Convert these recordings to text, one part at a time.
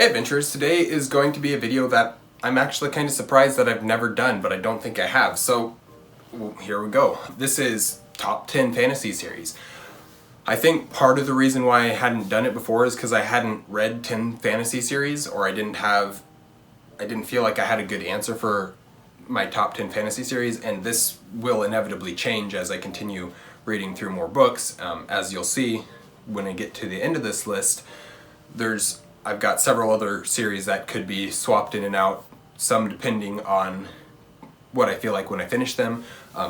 Hey adventurers, today is going to be a video that I'm actually kind of surprised that I've never done, but I don't think I have. So here we go. This is top 10 fantasy series. I think part of the reason why I hadn't done it before is because I hadn't read 10 fantasy series, or I didn't feel like I had a good answer for my top 10 fantasy series, and this will inevitably change as I continue reading through more books. As you'll see when I get to the end of this list, I've got several other series that could be swapped in and out, some depending on what I feel like when I finish them,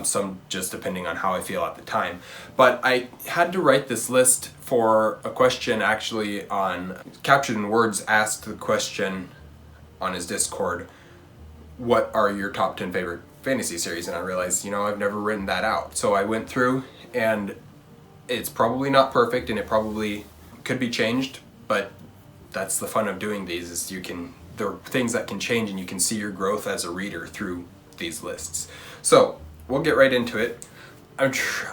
some just depending on how I feel at the time. But I had to write this list for a question actually on Captured in Words asked the question on his Discord, what are your top 10 favorite fantasy series? And I realized, I've never written that out. So I went through, and it's probably not perfect and it probably could be changed, but that's the fun of doing these, is there are things that can change and you can see your growth as a reader through these lists. So we'll get right into it. I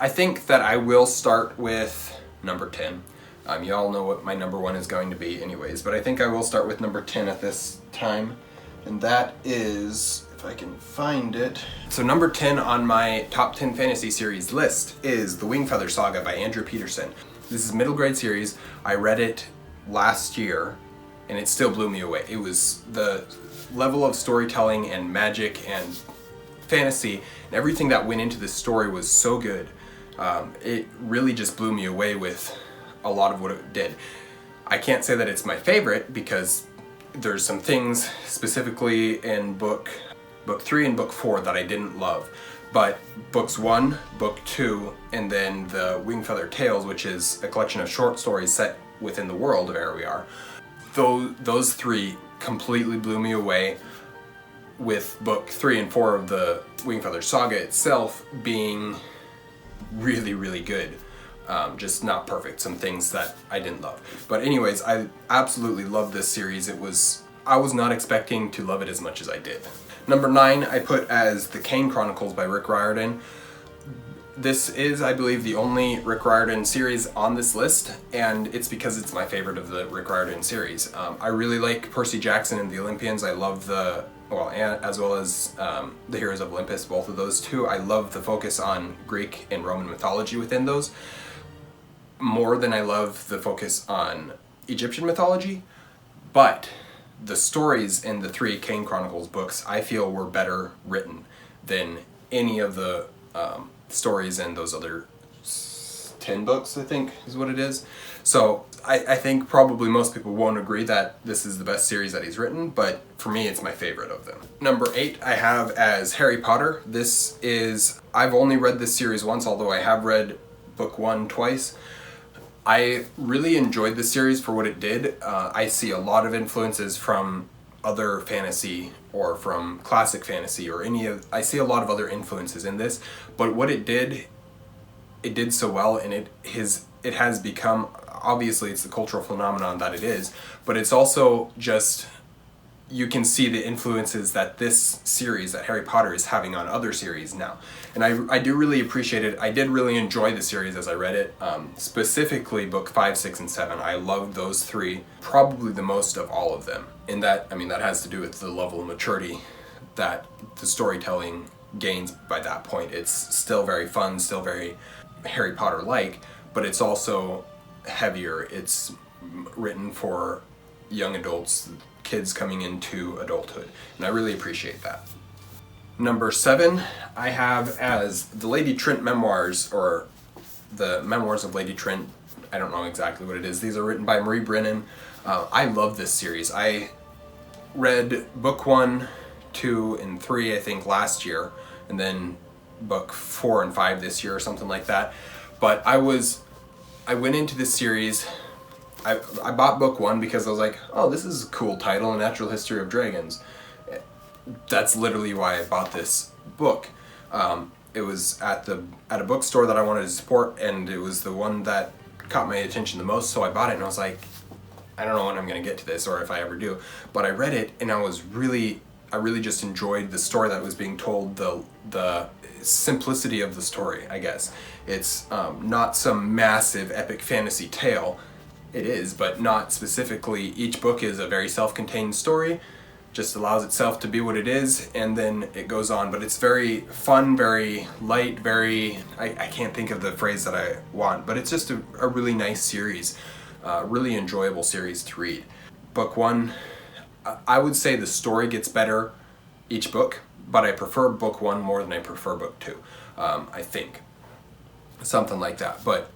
think that I will start with number 10. You all know what my number 1 is going to be anyways, but I think I will start with number 10 at this time, and that is, if I can find it. So number 10 on my top 10 fantasy series list is The Wingfeather Saga by Andrew Peterson. This is a middle grade series. I read it last year and it still blew me away. It was the level of storytelling and magic and fantasy and everything that went into this story was so good. It really just blew me away with a lot of what it did. I can't say that it's my favorite because there's some things specifically in book 3 and book 4 that I didn't love. But books 1, book 2, and then the Wingfeather Tales, which is a collection of short stories set within the world of Era, those 3 completely blew me away, with book 3 and 4 of the Wingfeather Saga itself being really, really good. Just not perfect, some things that I didn't love. But anyways, I absolutely loved this series. I was not expecting to love it as much as I did. Number 9 I put as The Kane Chronicles by Rick Riordan. This is, I believe, the only Rick Riordan series on this list, and it's because it's my favorite of the Rick Riordan series. I really like Percy Jackson and the Olympians. I love as well as the Heroes of Olympus, both of those two. I love the focus on Greek and Roman mythology within those, more than I love the focus on Egyptian mythology. But the stories in the 3 Kane Chronicles books I feel were better written than any of the stories in those other 10 books, I think is what it is. So I think probably most people won't agree that this is the best series that he's written, but for me it's my favorite of them. Number 8 I have as Harry Potter. I've only read this series once, although I have read book 1 twice. I really enjoyed this series for what it did. I see a lot of influences from other fantasy or from classic fantasy I see a lot of other influences in this, but what it did so well, and it has become, obviously it's the cultural phenomenon that it is, but it's also just, you can see the influences that this series, that Harry Potter, is having on other series now. And I do really appreciate it. I did really enjoy the series as I read it, specifically book 5, 6, and 7. I loved those 3 probably the most of all of them. And that has to do with the level of maturity that the storytelling gains by that point. It's still very fun, still very Harry Potter-like, but it's also heavier. It's written for young adults, kids coming into adulthood, and I really appreciate that. Number 7 I have as the Lady Trent Memoirs, or the Memoirs of Lady Trent. I don't know exactly what it is. These are written by Marie Brennan. I love this series. I read book 1, 2, and 3 I think last year, and then book 4 and 5 this year or something like that. But I went into this series, I bought book 1 because I was like, oh, this is a cool title, A Natural History of Dragons. That's literally why I bought this book. It was at a bookstore that I wanted to support, and it was the one that caught my attention the most, so I bought it, and I was like, I don't know when I'm going to get to this, or if I ever do. But I read it, and I really just enjoyed the story that was being told, the simplicity of the story, I guess. It's not some massive epic fantasy tale. it is, but not specifically. Each book is a very self-contained story, just allows itself to be what it is, and then it goes on. But it's very fun, very light, very, I can't think of the phrase that I want, but it's just a really nice series, really enjoyable series to read. Book one, I would say the story gets better each book, but I prefer book one more than I prefer book two, I think. Something like that. But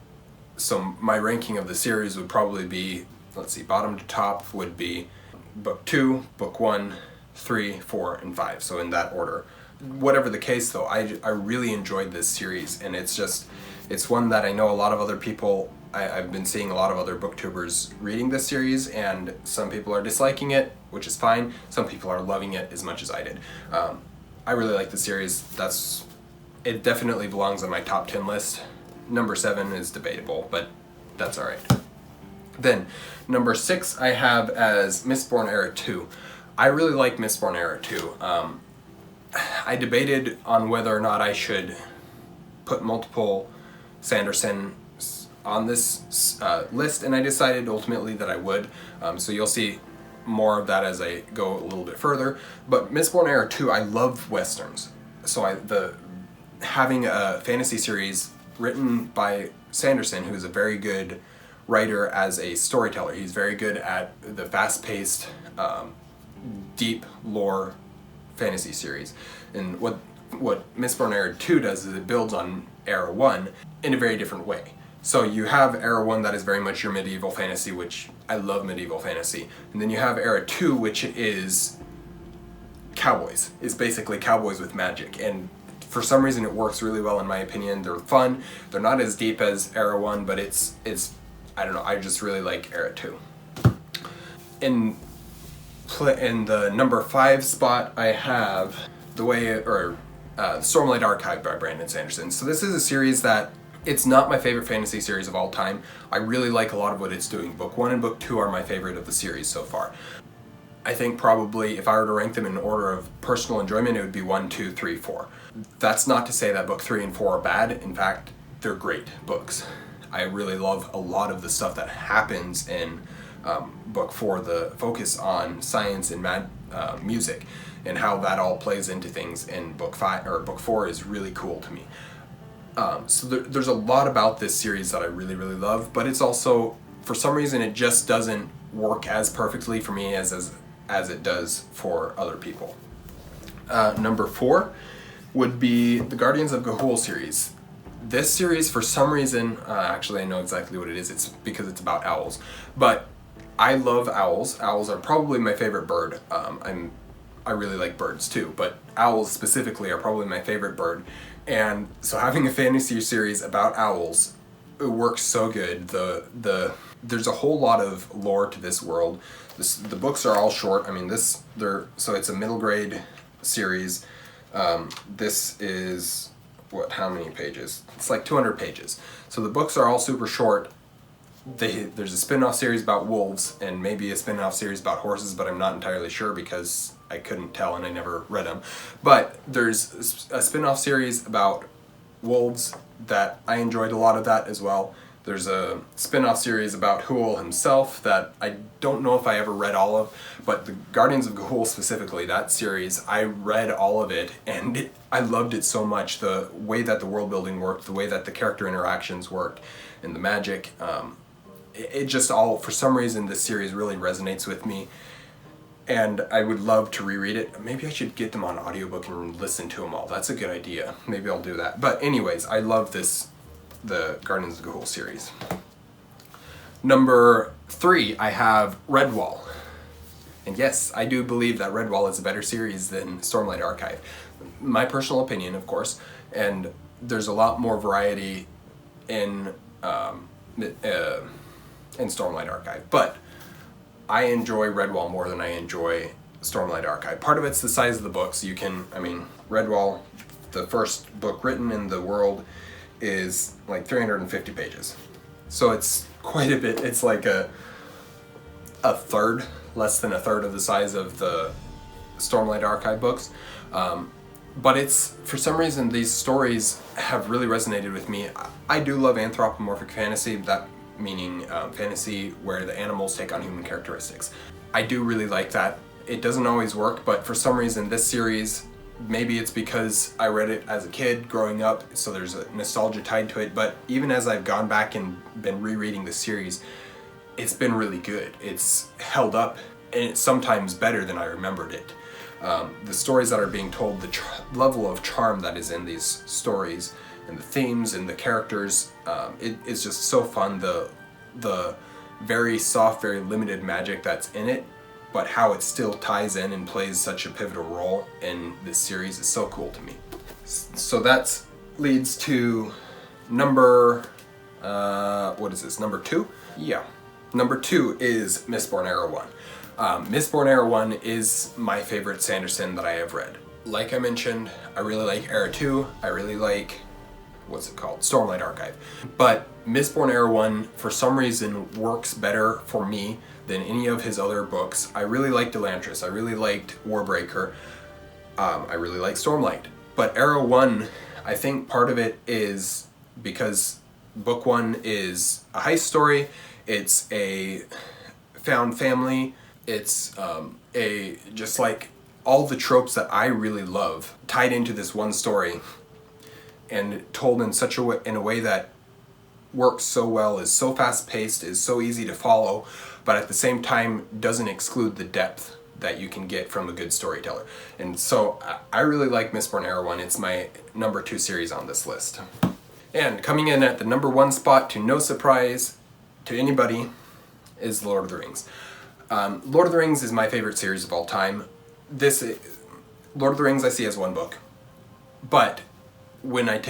so my ranking of the series would probably be, let's see, bottom to top would be book two, book one, 3, 4, and 5. So in that order. Whatever the case though, I really enjoyed this series, and it's one that I know a lot of other people, I've been seeing a lot of other booktubers reading this series, and some people are disliking it, which is fine. Some people are loving it as much as I did. I really like the series. It definitely belongs on my top 10 list. Number 7 is debatable, but that's alright. Then, number 6 I have as Mistborn Era 2. I really like Mistborn Era 2. I debated on whether or not I should put multiple Sanderson on this list, and I decided ultimately that I would. So you'll see more of that as I go a little bit further. But Mistborn Era 2, I love westerns. So having a fantasy series written by Sanderson, who is a very good writer as a storyteller. He's very good at the fast-paced, deep lore fantasy series. And what Mistborn Era 2 does is it builds on Era 1 in a very different way. So you have Era 1 that is very much your medieval fantasy, which I love medieval fantasy. And then you have Era 2, which is cowboys. It's basically cowboys with magic. And for some reason it works really well in my opinion. They're fun. They're not as deep as Era 1, but it's I don't know, I just really like Era 2. In the number 5 spot I have Stormlight Archive by Brandon Sanderson. So this is a series that it's not my favorite fantasy series of all time. I really like a lot of what it's doing. Book 1 and Book 2 are my favorite of the series so far. I think probably if I were to rank them in order of personal enjoyment, it would be 1, 2, 3, 4. That's not to say that Book 3 and 4 are bad. In fact, they're great books. I really love a lot of the stuff that happens in Book 4, the focus on science and music, and how that all plays into things in Book 4 is really cool to me. So there's a lot about this series that I really, really love, but it's also, for some reason, it just doesn't work as perfectly for me as it does for other people. Number 4 would be the Guardians of Ga'Hoole series. This series, for some reason, actually I know exactly what it is, it's because it's about owls, but I love owls. Owls are probably my favorite bird. I really like birds too, but owls specifically are probably my favorite bird. And so having a fantasy series about owls, it works so good. There's a whole lot of lore to this world. The books are all short. I mean, so it's a middle grade series. This is how many pages? It's like 200 pages. So the books are all super short. There's a spin-off series about wolves and maybe a spin-off series about horses, but I'm not entirely sure because I couldn't tell and I never read them. But there's a spin-off series about wolves that I enjoyed a lot of that as well. There's a spin-off series about Hoole himself that I don't know if I ever read all of, but the Guardians of Ga'Hoole specifically, that series, I read all of it and I loved it so much. The way that the world building worked, the way that the character interactions worked, and the magic. It just all, for some reason, this series really resonates with me, and I would love to reread it. Maybe I should get them on audiobook and listen to them all. That's a good idea. Maybe I'll do that. But anyways, I love the Guardians of Ga'Hoole series. Number 3, I have Redwall. And yes, I do believe that Redwall is a better series than Stormlight Archive. My personal opinion, of course, and there's a lot more variety in Stormlight Archive, but I enjoy Redwall more than I enjoy Stormlight Archive. Part of it's the size of the books. Redwall, the first book written in the world, is like 350 pages. So it's quite a bit. It's like a third, less than a third of the size of the Stormlight Archive books. But it's, for some reason, these stories have really resonated with me. I do love anthropomorphic fantasy. That meaning fantasy where the animals take on human characteristics. I do really like that. It doesn't always work, but for some reason this series, maybe it's because I read it as a kid growing up, so there's a nostalgia tied to it, but even as I've gone back and been rereading the series, it's been really good. It's held up, and it's sometimes better than I remembered it. The stories that are being told, the level of charm that is in these stories, and the themes and the characters, it's just so fun. The very soft, very limited magic that's in it, but how it still ties in and plays such a pivotal role in this series is so cool to me. So that leads to number, what is this, number 2? Yeah. Number 2 is Mistborn Erawan. Mistborn Erawan is my favorite Sanderson that I have read. Like I mentioned, I really like Era 2, I really like, what's it called? Stormlight Archive. But Mistborn Erawan, for some reason, works better for me than any of his other books. I really liked Elantris, I really liked Warbreaker, I really like Stormlight. But Era 1, I think part of it is because book 1 is a heist story, it's a found family, it's just like all the tropes that I really love tied into this one story and told in such a way, in a way that works so well, is so fast paced, is so easy to follow, but at the same time doesn't exclude the depth that you can get from a good storyteller. And so I really like Mistborn Erawan. It's my number 2 series on this list. And coming in at the number 1 spot, to no surprise to anybody, is Lord of the Rings. Lord of the Rings is my favorite series of all time. Lord of the Rings I see as one book, but when I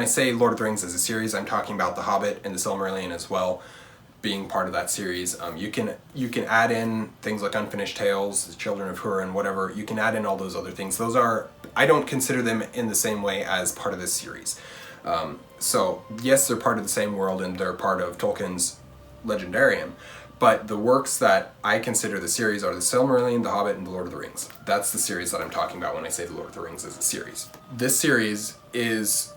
say Lord of the Rings as a series, I'm talking about The Hobbit and The Silmarillion as well, being part of that series. You can add in things like Unfinished Tales, The Children of Hurin, whatever. You can add in all those other things. Those are, I don't consider them in the same way as part of this series. So yes, they're part of the same world and they're part of Tolkien's Legendarium, but the works that I consider the series are The Silmarillion, The Hobbit, and The Lord of the Rings. That's the series that I'm talking about when I say The Lord of the Rings is a series. This series is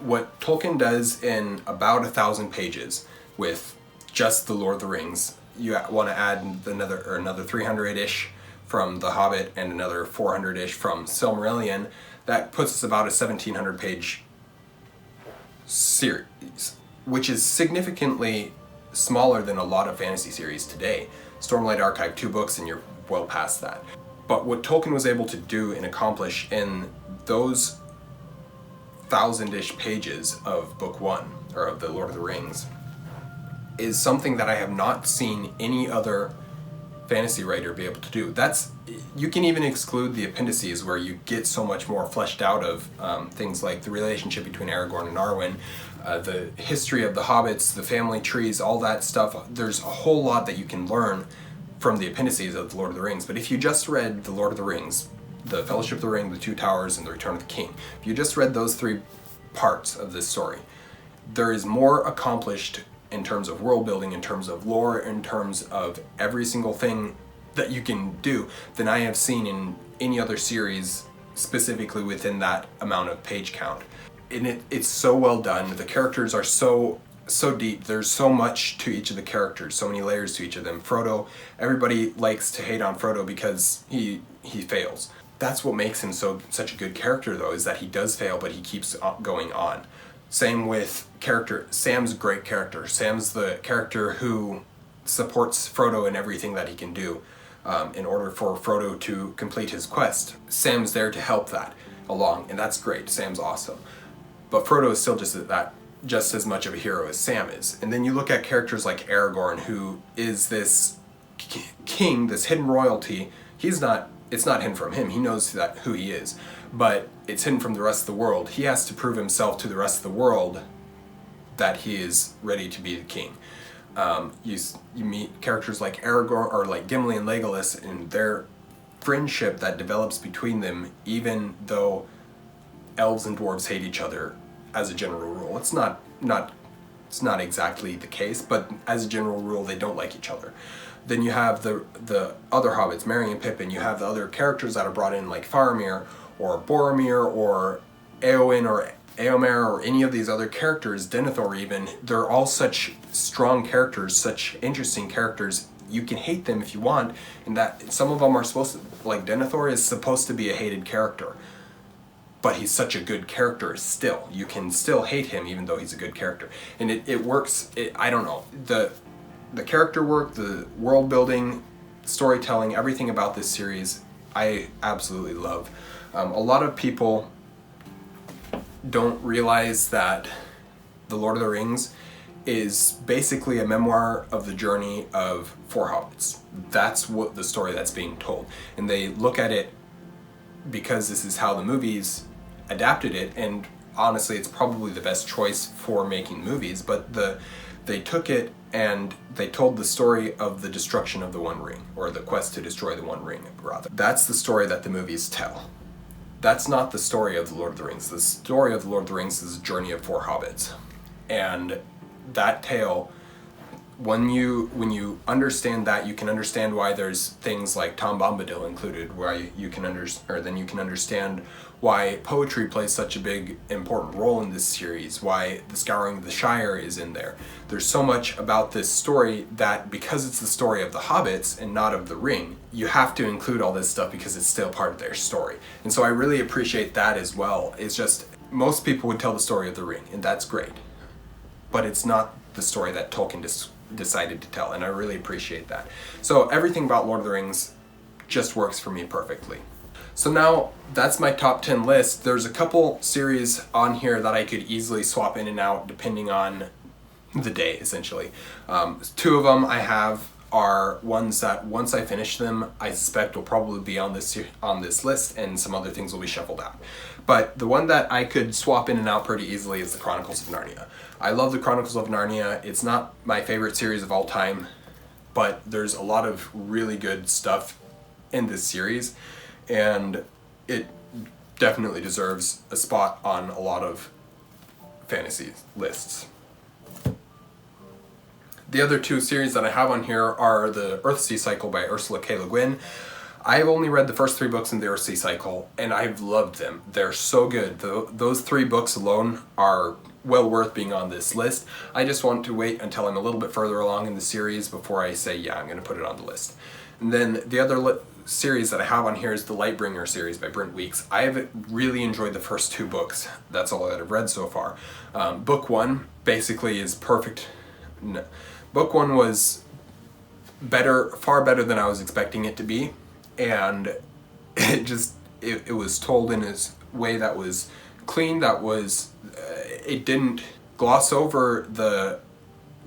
what Tolkien does in about 1,000 pages with just The Lord of the Rings. You want to add another 300-ish from The Hobbit and another 400-ish from Silmarillion. That puts us about a 1,700-page series, which is significantly smaller than a lot of fantasy series today. Stormlight Archive, 2 books and you're well past that. But what Tolkien was able to do and accomplish in those 1,000-ish pages of book 1, or of the Lord of the Rings, is something that I have not seen any other fantasy writer be able to do. You can even exclude the appendices where you get so much more fleshed out of things like the relationship between Aragorn and Arwen, the history of the hobbits, the family trees, all that stuff. There's a whole lot that you can learn from the appendices of The Lord of the Rings. But if you just read The Lord of the Rings, The Fellowship of the Ring, The Two Towers, and The Return of the King, if you just read those 3 parts of this story, there is more accomplished in terms of world building, in terms of lore, in terms of every single thing that you can do than I have seen in any other series, specifically within that amount of page count. And it's so well done. The characters are so deep. There's so much to each of the characters, so many layers to each of them. Frodo, everybody likes to hate on Frodo because he fails. That's what makes him such a good character, though, is that he does fail, but he keeps going on. Same with character. Sam's a great character. Sam's the character who supports Frodo in everything that he can do in order for Frodo to complete his quest. Sam's there to help that along, and that's great. Sam's awesome. But Frodo is still just as much of a hero as Sam is. And then you look at characters like Aragorn, who is this king, this hidden royalty. It's not hidden from him. He knows who he is. But it's hidden from the rest of the world. He has to prove himself to the rest of the world that he is ready to be the king. You meet characters like Aragorn, or like Gimli and Legolas, and their friendship that develops between them, even though elves and dwarves hate each other as a general rule. It's not exactly the case, but as a general rule, they don't like each other. Then you have the other hobbits, Merry and Pippin. You have the other characters that are brought in, like Faramir, or Boromir, or Éowyn, or Éomer or any of these other characters, Denethor even, they're all such strong characters, such interesting characters. You can hate them if you want, and that some of them are supposed to, like Denethor is supposed to be a hated character, but he's such a good character still. You can still hate him even though he's a good character. And it works, I don't know, the character work, the world building, storytelling, everything about this series, I absolutely love. A lot of people don't realize that The Lord of the Rings is basically a memoir of the journey of four hobbits. That's what the story that's being told. And they look at it because this is how the movies adapted it, and honestly it's probably the best choice for making movies, but they took it and they told the story of the destruction of the One Ring, or the quest to destroy the One Ring, rather. That's the story that the movies tell. That's not the story of The Lord of the Rings. The story of The Lord of the Rings is a journey of four hobbits. And that tale, when you understand that, you can understand why there's things like Tom Bombadil included, where you can understand why poetry plays such a big important role in this series, why the Scouring of the Shire is in there. There's so much about this story that, because it's the story of the hobbits and not of the ring, you have to include all this stuff because it's still part of their story. And so I really appreciate that as well. It's just, most people would tell the story of the ring, and that's great, but it's not the story that Tolkien decided to tell, and I really appreciate that. So everything about Lord of the Rings just works for me perfectly. So now that's my top 10 list. There's a couple series on here that I could easily swap in and out depending on the day, essentially. Two of them I have are ones that once I finish them, I suspect will probably be on this list, and some other things will be shuffled out. But the one that I could swap in and out pretty easily is the Chronicles of Narnia. I love the Chronicles of Narnia. It's not my favorite series of all time, but there's a lot of really good stuff in this series, and it definitely deserves a spot on a lot of fantasy lists. The other two series that I have on here are the Earthsea Cycle by Ursula K. Le Guin. I've only read the first 3 books in the Earthsea Cycle, and I've loved them. They're so good. Those 3 books alone are well worth being on this list. I just want to wait until I'm a little bit further along in the series before I say, yeah, I'm going to put it on the list. And then the other series that I have on here is the Lightbringer series by Brent Weeks. I've really enjoyed the first 2 books. That's all that I've read so far. Book 1 basically is perfect. No. Book 1 was better, far better than I was expecting it to be, and it was told in a way that was clean, that was, it didn't gloss over the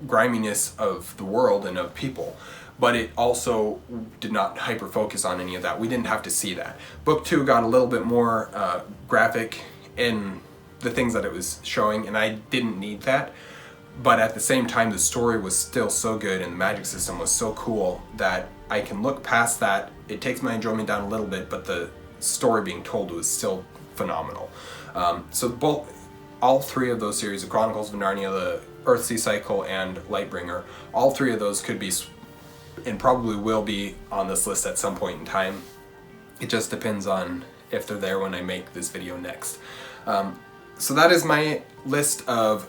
griminess of the world and of people, but it also did not hyper-focus on any of that. We didn't have to see that. Book 2 got a little bit more graphic in the things that it was showing, and I didn't need that. But at the same time, the story was still so good and the magic system was so cool that I can look past that. It takes my enjoyment down a little bit, but the story being told was still phenomenal. So all 3 of those series, the Chronicles of Narnia, the Earthsea Cycle, and Lightbringer, all 3 of those could be, and probably will be, on this list at some point in time. It just depends on if they're there when I make this video next. So that is my list of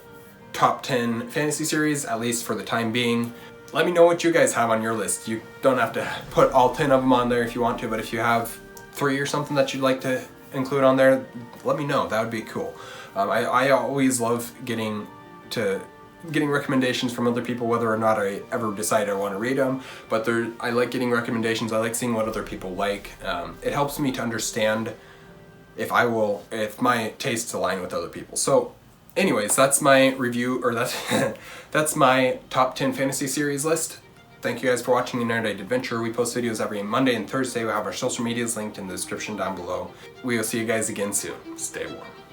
top 10 fantasy series, at least for the time being. Let me know what you guys have on your list. You don't have to put all 10 of them on there if you want to, but if you have 3 or something that you'd like to include on there, let me know. That would be cool. I always love getting recommendations from other people, whether or not I ever decide I want to read them, but I like getting recommendations. I like seeing what other people like. It helps me to understand if my tastes align with other people. So anyways, that's my review, or that's my top 10 fantasy series list. Thank you guys for watching the Erudite Adventure. We post videos every Monday and Thursday. We have our social medias linked in the description down below. We will see you guys again soon. Stay warm.